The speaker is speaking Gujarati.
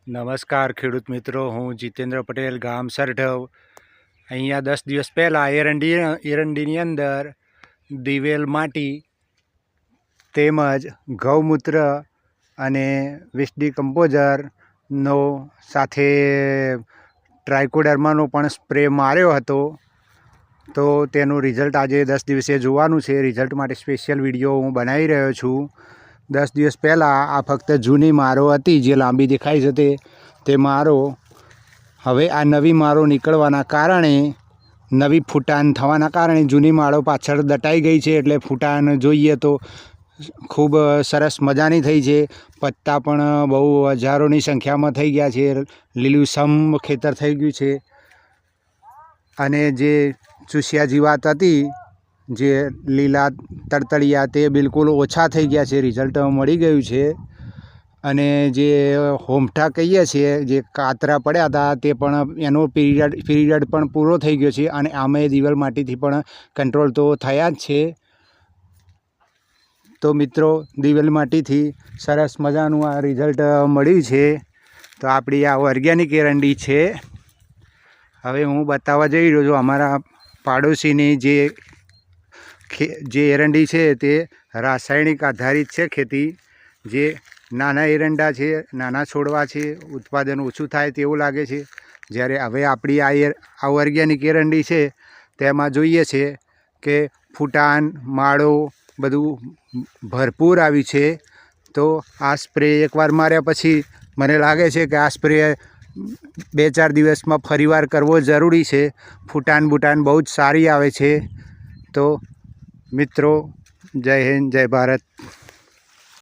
નમસ્કાર ખેડૂત મિત્રો, હું જીતેન્દ્ર પટેલ, ગામ સરઢવ. અહીંયા 10 દિવસ પહેલાં એરંડીની અંદર દિવેલ માટી તેમજ ગૌમૂત્ર અને વિસડી કમ્પોઝરનો સાથે ટ્રાયકોડર્માનો પણ સ્પ્રે માર્યો હતો. તો તેનું રિઝલ્ટ આજે 10 દિવસે જોવાનું છે. રિઝલ્ટ માટે સ્પેશિયલ વિડીયો હું બનાવી રહ્યો છું. 10 દિવસ પહેલાં આ ફક્ત જૂની મારો હતી, જે લાંબી દેખાય છે તે મારો. હવે આ નવી મારો નીકળવાના કારણે, નવી ફૂટાન થવાના કારણે જૂની માળો પાછળ દટાઈ ગઈ છે. એટલે ફૂટાન જોઈએ તો ખૂબ સરસ મજાની થઈ છે. પત્તા પણ બહુ હજારોની સંખ્યામાં થઈ ગયા છે. લીલુંછમ ખેતર થઈ ગયું છે. અને જે ચૂસિયા જીવાત હતી, જે લીલા તળતળિયા, તે બિલકુલ ઓછા થઈ ગયા છે. રિઝલ્ટ મળી ગયું છે. અને જે હોમઠા કહીએ છીએ, જે કાતરા પડ્યા હતા, તે પણ એનો પીરિયડ પણ પૂરો થઈ ગયો છે. અને આમે દિવેલ માટીથી પણ કંટ્રોલ તો થયા જ છે. તો મિત્રો, દિવેલ માટીથી સરસ મજાનું આ રિઝલ્ટ મળ્યું છે. તો આપણી આ ઓર્ગેનિક એરંડી છે. હવે હું બતાવવા જઈ રહ્યો છું અમારા પાડોશીની જે એરંડી છે તે રાસાયણિક આધારિત છે ખેતી. જે નાના એરંડા છે, નાના છોડવા છે, ઉત્પાદન ઓછું થાય તેવું લાગે છે. જ્યારે હવે આપણી આ ઓર્ગેનિક એરંડી છે તેમાં જોઈએ છે કે ફૂટાન, માળો બધું ભરપૂર આવી છે. તો આ સ્પ્રે એકવાર માર્યા પછી મને લાગે છે કે આ સ્પ્રે 2-4 દિવસમાં ફરીવાર કરવો જરૂરી છે. ફૂટાન બૂટાન બહુ જ સારી આવે છે. તો મિત્રો, જય હિન્દ, જય ભારત.